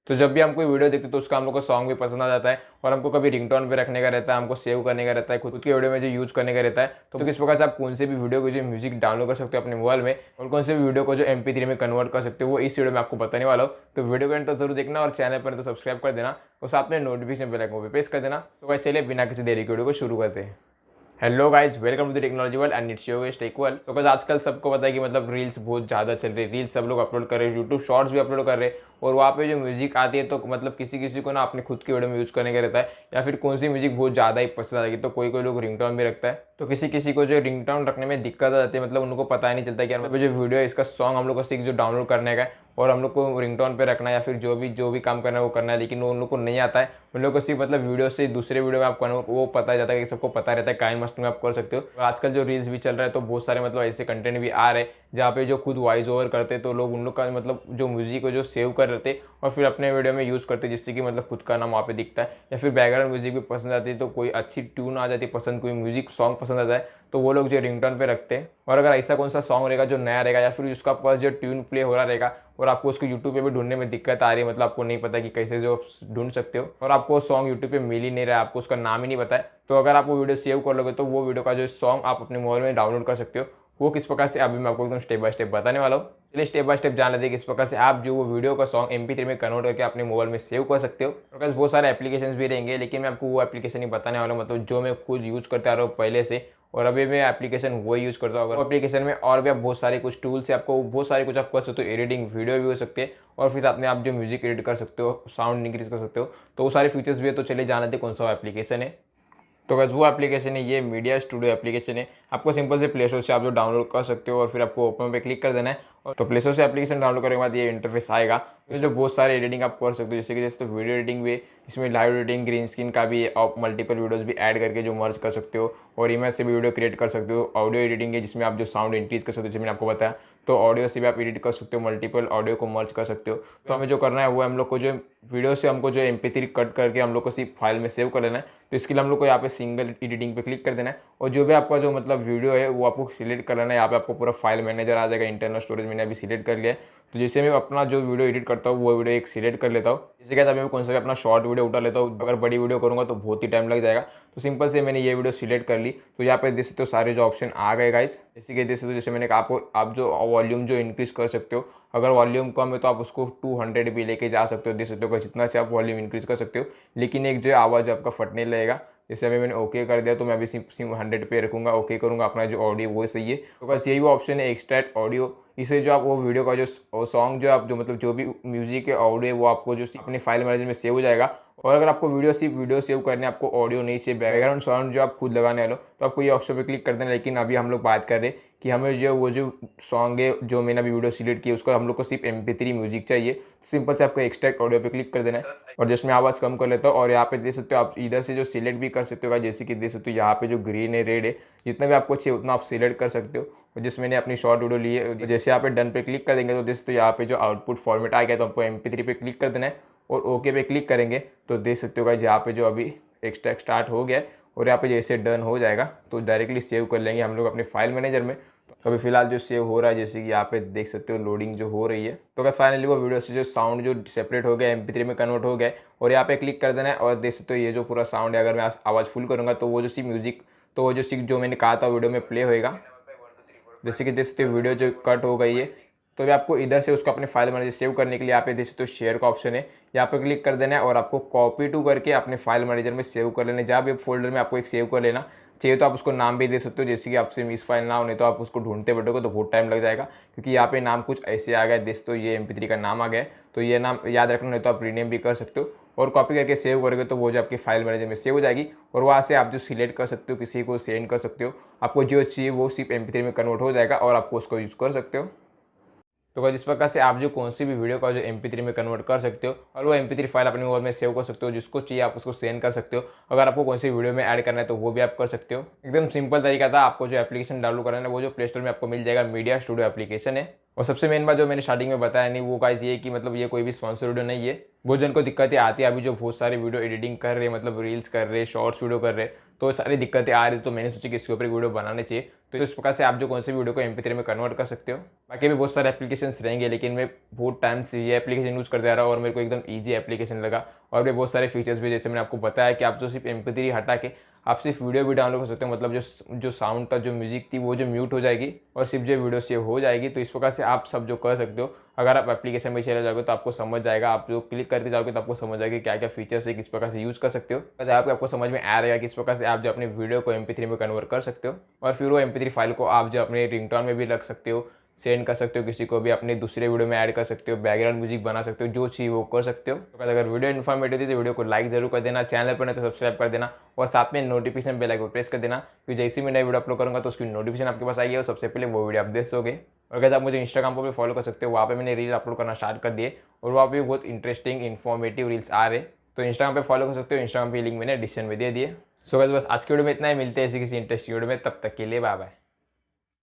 तो जब भी हम कोई वीडियो देखते हैं तो उसका हम लोग को सॉन्ग भी पसंद आ जाता है और हमको कभी रिंगटोन पे रखने का रहता है, हमको सेव करने का रहता है, खुद की वीडियो में जो यूज़ करने का रहता है। तो किस प्रकार से आप कौन से भी वीडियो को जो म्यूजिक डाउनलोड कर सकते हो अपने मोबाइल में और कौन से भी वीडियो को जो MP3 में कन्वर्ट कर सकते हो, वो इस वीडियो में आपको बताने वाला हो। तो वीडियो को एंड तक जरूर देखना और चैनल पर तो सब्सक्राइब कर देना और साथ में नोटिफिकेशन बेल आइकन पे प्रेस कर देना। तो भाई चलिए बिना किसी देरी के वीडियो को शुरू करते हैं। Hello guys, welcome to the technology world and it's Yogesh Tekwal. तो बस आजकल सबको पता है कि मतलब रील्स बहुत ज़्यादा चल रही है, रील्स सब लोग अपलोड कर रहे हैं, यूट्यूब शॉर्ट्स भी अपलोड कर रहे हैं और वहाँ पे जो म्यूजिक आती है तो मतलब किसी किसी को ना अपने खुद की वीडियो में यूज़ करने का रहता है या फिर कौन सी म्यूजिक बहुत ज़्यादा ही पसंद आ जाएगी तो कोई कोई लोग रिंगटोन भी रखता है। तो किसी किसी को जो रिंगटोन रखने में दिक्कत आ जाती है, मतलब उनको पता ही नहीं चलता कि यार मतलब जो वीडियो है इसका सॉन्ग हम लोग को सिर्फ जो डाउनलोड करने का है और हम लोग को रिंगटोन पे रखना है या फिर जो भी काम करना है वो करना है, लेकिन वो उन लोग को नहीं आता है। उन लोग को सिर्फ मतलब वीडियो से दूसरे वीडियो में आप करना वो पता जाता है कि सबको पता रहता है काइन मस्ट में आप कर सकते हो। और आजकल जो रील्स भी चल रहा है तो बहुत सारे मतलब ऐसे कंटेंट भी आ रहे हैं जहाँ पे जो खुद वॉइस ओवर करते तो लोग उन लोग का मतलब जो म्यूजिक को जो सेव कर रहे थे और फिर अपने वीडियो में यूज़ करते, जिससे कि मतलब खुद का नाम वहाँ पे दिखता है। या फिर बैकग्राउंड म्यूजिक भी पसंद आती है तो कोई अच्छी ट्यून आ जाती है पसंद, कोई म्यूजिक सॉन्ग पसंद आता है तो वो लोग जो रिंगटोन पे रखते हैं। और अगर ऐसा कौन सा सॉन्ग रहेगा जो नया रहेगा या फिर उसका पास जो ट्यून प्ले हो रहा रहेगा और आपको उसको यूट्यूब पे भी ढूंढने में दिक्कत आ रही है, मतलब आपको नहीं पता कि कैसे जो ढूंढ सकते हो और आपको सॉन्ग यूट्यूब पे मिल ही नहीं रहा है, आपको उसका नाम ही नहीं पता है, तो अगर आप वो वीडियो सेव कर लोगे तो वो वीडियो का जो सॉन्ग आप अपने मोबाइल में डाउनलोड कर सकते हो। वो किस प्रकार से अभी मैं आपको एकदम स्टेप बाय स्टेप बताने वाला हूँ। चलिए स्टेप बाय स्टेप जान लेते हैं किस प्रकार से आप जो वो वीडियो का सॉन्ग MP3 में कन्वर्ट करके अपने मोबाइल में सेव कर सकते हो। और बस बहुत सारे एप्लीकेशंस भी रहेंगे, लेकिन मैं आपको वो एप्लीकेशन ही बताने वाला हूँ, मतलब जो मैं खुद यूज़ करता आ रहा हूँ पहले से और अभी मैं एप्लीकेशन वही यूज़ करता हूँ। अगर एप्लीकेशन में और भी आप बहुत सारे कुछ टूल्स है, आपको बहुत सारे कुछ आप कर सकते हो, एडिटिंग वीडियो भी हो सकते हैं और फिर साथ में आप जो म्यूजिक एडिट कर सकते हो, साउंड इंक्रीज कर सकते हो, तो वो सारे फीचर्स भी है। तो चलिए जान लेते हैं कौन सा एप्लीकेशन है। तो बस वो एप्लीकेशन है ये मीडिया स्टूडियो एप्लीकेशन है। आपको सिंपल से प्ले स्टोर से आप जो डाउनलोड कर सकते हो और फिर आपको ओपन पे क्लिक कर देना है और तो प्ले स्टोर से एप्लीकेशन डाउनलोड करने के बाद ये इंटरफेस आएगा। इसमें जो बहुत सारे एडिटिंग आप कर सकते हो, जैसे तो वीडियो एडिटिंग भी, इसमें लाइव एडिटिंग, ग्रीन स्क्रीन का भी, आप मल्टीपल वीडियोस भी ऐड करके जो मर्ज कर सकते हो और इमेज से भी वीडियो क्रिएट कर सकते हो। ऑडियो एडिटिंग है जिसमें आप जो साउंड इंक्रीज कर सकते हो, जैसे मैंने आपको बताया, तो ऑडियो से भी आप एडिट कर सकते हो, मल्टीपल ऑडियो को मर्ज कर सकते हो। तो हमें जो करना है वो हम लोग को जो वीडियो से हमको जो MP3 कट करके हम लोग को सिर्फ फाइल में सेव कर लेना है। तो इसके लिए हम लोग को यहाँ पे सिंगल एडिटिंग पे क्लिक कर देना है और जो भी आपका जो मतलब वीडियो है वो आपको सिलेक्ट कर लेना है। यहाँ पे आपको पूरा फाइल मैनेजर आ जाएगा, इंटरनल स्टोरेज मैंने अभी सिलेक्ट कर लिया है। तो जैसे मैं अपना जो वीडियो एडिट करता हूँ वो वीडियो एक सिलेक्ट कर लेता हूँ। जैसे क्या अभी मैं कौन सा अपना शॉर्ट वीडियो उठा लेता हूँ, अगर बड़ी वीडियो करूँगा तो बहुत ही टाइम लग जाएगा, तो सिंपल से मैंने ये वीडियो सिलेक्ट कर ली। तो यहाँ पे देख सकते हो सारे जो ऑप्शन आ गए गाइस। जैसे कि देख सकते हो, जैसे मैंने कहा आपको आप जो वॉल्यूम जो इंक्रीज कर सकते हो, अगर वॉल्यूम कम है तो आप उसको 200 भी लेके जा सकते हो, देख सकते हो जितना से आप वॉल्यूम इंक्रीज कर सकते हो, लेकिन एक जो आवाज़ आपका फटने लगेगा। जैसे अभी मैंने ओके कर दिया तो मैं अभी सिर्फ 100 पे रखूँगा, ओके करूँगा, अपना जो ऑडियो वो सही है। तो बस यही वो ऑप्शन है एक्सट्रैक्ट ऑडियो। इसे जो आप वो वीडियो का जो सॉन्ग जो आप जो मतलब जो भी म्यूजिक है ऑडियो वो आपको जो अपनी फाइल मैनेजर में सेव हो जाएगा। और अगर आपको वीडियो सिर्फ वीडियो सेव करने, आपको ऑडियो नहीं चाहिए, बैकग्राउंड साउंड जो आप खुद लगाने वाले हो, तो आपको ये ऑप्शन पे क्लिक कर देना। लेकिन अभी हम लोग बात कर रहे हैं कि हमें जो वो जो सॉन्ग है जो मैंने अभी वीडियो सिलेक्ट किया उसका हम लोग को सिर्फ MP3 म्यूजिक चाहिए। सिंपल से आपको एक्सट्रैक्ट ऑडियो पे क्लिक कर देना है और जस्ट मैं आवाज़ कम कर लेता हूँ और यहाँ पे देख सकते हो आप इधर से जो सिलेक्ट भी कर सकते हो, जैसे कि देख सकते हो यहाँ पे जो ग्रीन है, रेड है, जितना भी आपको चाहिए उतना आप सिलेक्ट कर सकते हो। और जिस मैंने अपनी शॉर्ट वीडियो ली है, जैसे यहाँ पे डन पे क्लिक कर देंगे तो देख सकते हो यहाँ पे जो आउटपुट फॉर्मेट आ गया, तो हमको MP3 पे क्लिक कर देना है और ओके पे क्लिक करेंगे तो देख सकते हो गाइस यहाँ पे जो अभी एक्सट्रैक्ट स्टार्ट हो गया है और यहाँ पे जैसे डन हो जाएगा तो डायरेक्टली सेव कर लेंगे हम लोग अपने फाइल मैनेजर में। तो अभी फिलहाल जो सेव हो रहा है, जैसे कि यहाँ पे देख सकते हो लोडिंग जो हो रही है। तो बस फाइनली वो वीडियो से जो साउंड जो सेपरेट हो गया, MP3 में कन्वर्ट हो गया और यहाँ पे क्लिक कर देना है और देख सकते हो ये जो पूरा साउंड है, अगर मैं आवाज़ फुल करूँगा तो वो जो सी म्यूजिक, तो वो जो सी जो मैंने कहा था वीडियो में प्ले होएगा। जैसे कि देख सकते हो वीडियो जो कट हो गई है, तो अभी आपको इधर से उसको अपने फाइल मैनेजर सेव करने के लिए यहाँ पे देख सकते हो शेयर का ऑप्शन है, यहाँ पे क्लिक कर देना है और आपको कॉपी टू करके अपने फाइल मैनेजर में सेव कर लेना है। जहाँ भी फोल्डर में आपको एक सेव कर लेना चाहिए तो आप उसको नाम भी दे सकते हो, जैसे कि आपसे मिस फाइल ना होने तो आप उसको ढूंढते बैठोगे तो बहुत टाइम लग जाएगा, क्योंकि यहाँ पे नाम कुछ ऐसे आ गया, देख सकते हो ये MP3 का नाम आ गया है, तो ये नाम याद रखना, नहीं तो आप रीनेम भी कर सकते हो और कॉपी करके सेव करोगे तो वो जो आपकी फाइल मैनेजर में सेव हो जाएगी और वहाँ से आप जो सिलेक्ट कर सकते हो, किसी को सेंड कर सकते हो, आपको जो चाहिए वो सिर्फ MP3 में कन्वर्ट हो जाएगा और आपको उसको यूज़ कर सकते हो। तो बस इस प्रकार से आप जो कौन सी भी वीडियो का जो MP3 में कन्वर्ट कर सकते हो और वो MP3 फाइल अपने मोबाइल में सेव कर सकते हो, जिसको चाहिए आप उसको सेंड कर सकते हो। अगर आपको कौन सी वीडियो में ऐड करना है तो वो भी आप कर सकते हो। एकदम सिंपल तरीका था। आपको जो एप्लीकेशन डाउनलोड करना है वो जो प्ले स्टोर में आपको मिल जाएगा, मीडिया स्टूडियो एप्लीकेशन है। और सबसे मेन बात जो मैंने स्टार्टिंग में बताया नहीं वो गाइस ये कि मतलब ये कोई भी स्पॉन्सर वीडियो नहीं है, बहुत जन को दिक्कतें आती है अभी जो बहुत सारे वीडियो एडिटिंग कर रहे हैं, मतलब रील्स कर रहे हैं, शॉर्ट्स वीडियो कर रहे हैं, तो सारी दिक्कतें आ रही, तो मैंने सोचा कि इसके ऊपर वीडियो बनाने चाहिए। तो इस प्रकार से आप जो कौन से वीडियो को MP3 में कन्वर्ट कर सकते हो। बाकी भी बहुत सारे एप्लीकेशंस रहेंगे, लेकिन मैं बहुत टाइम से ये एप्लीकेशन यूज़ करते आ रहा हूँ और मेरे को एकदम ईजी एप्लीकेशन लगा। और भी बहुत सारे फीचर्स भी, जैसे मैंने आपको बताया कि आप जो सिर्फ MP3 हटा के आप सिर्फ वीडियो भी डाउनलोड कर सकते हो, मतलब जो साउंड था, जो म्यूजिक थी, वो जो म्यूट हो जाएगी और सिर्फ जो वीडियो सेव हो जाएगी। तो इस प्रकार से आप सब जो कर सकते हो, अगर आप एप्लीकेशन में चले जाओगे तो आपको समझ जाएगा, आप जो क्लिक करते जाओगे तो आपको समझ आएगा क्या क्या फीचर्स है, किस प्रकार से यूज़ कर सकते हो। बस आपको समझ में आ रहेगा किस प्रकार से आप जो अपनी वीडियो को MP3 में कन्वर्ट कर सकते हो, और फिर वो MP3 फाइल को आप जो अपने रिंगटोन में भी रख सकते हो, सेंड कर सकते हो किसी को भी, अपने दूसरे वीडियो में ऐड कर सकते हो, बैकग्राउंड म्यूजिक बना सकते हो, जो चाहिए वो कर सकते हो। तो अगर वीडियो इन्फॉर्मेटिव थी तो वीडियो को लाइक जरूर कर देना, चैनल पर नहीं तो सब्सक्राइब कर देना, और साथ में नोटिफिकेशन बेल आइकन को प्रेस कर देना, क्योंकि जैसे मैं नई वीडियो अपलोड करूँगा तो उसकी नोटिफिकेशन आपके पास आएगी और सबसे पहले वो वीडियो आप देख सकोगे। और अगर आप मुझे इंस्टाग्राम पर भी फॉलो कर सकते हो, वहाँ पे मैंने रील अपलोड करना स्टार्ट कर दिए और वहाँ पे बहुत इंटरेस्टिंग इन्फॉर्मेटिव रील्स आ रहे, तो इंस्टाग्राम पे फॉलो कर सकते हो। इंस्टाग्राम पे लिंक मैंने डिस्क्रिप्शन में दे दिए। सो गाइस बस आज की वीडियो में इतना ही, मिलते हैं ऐसी किसी इंटरेस्टिंग वीडियो में, तब तक के लिए बाय बाय।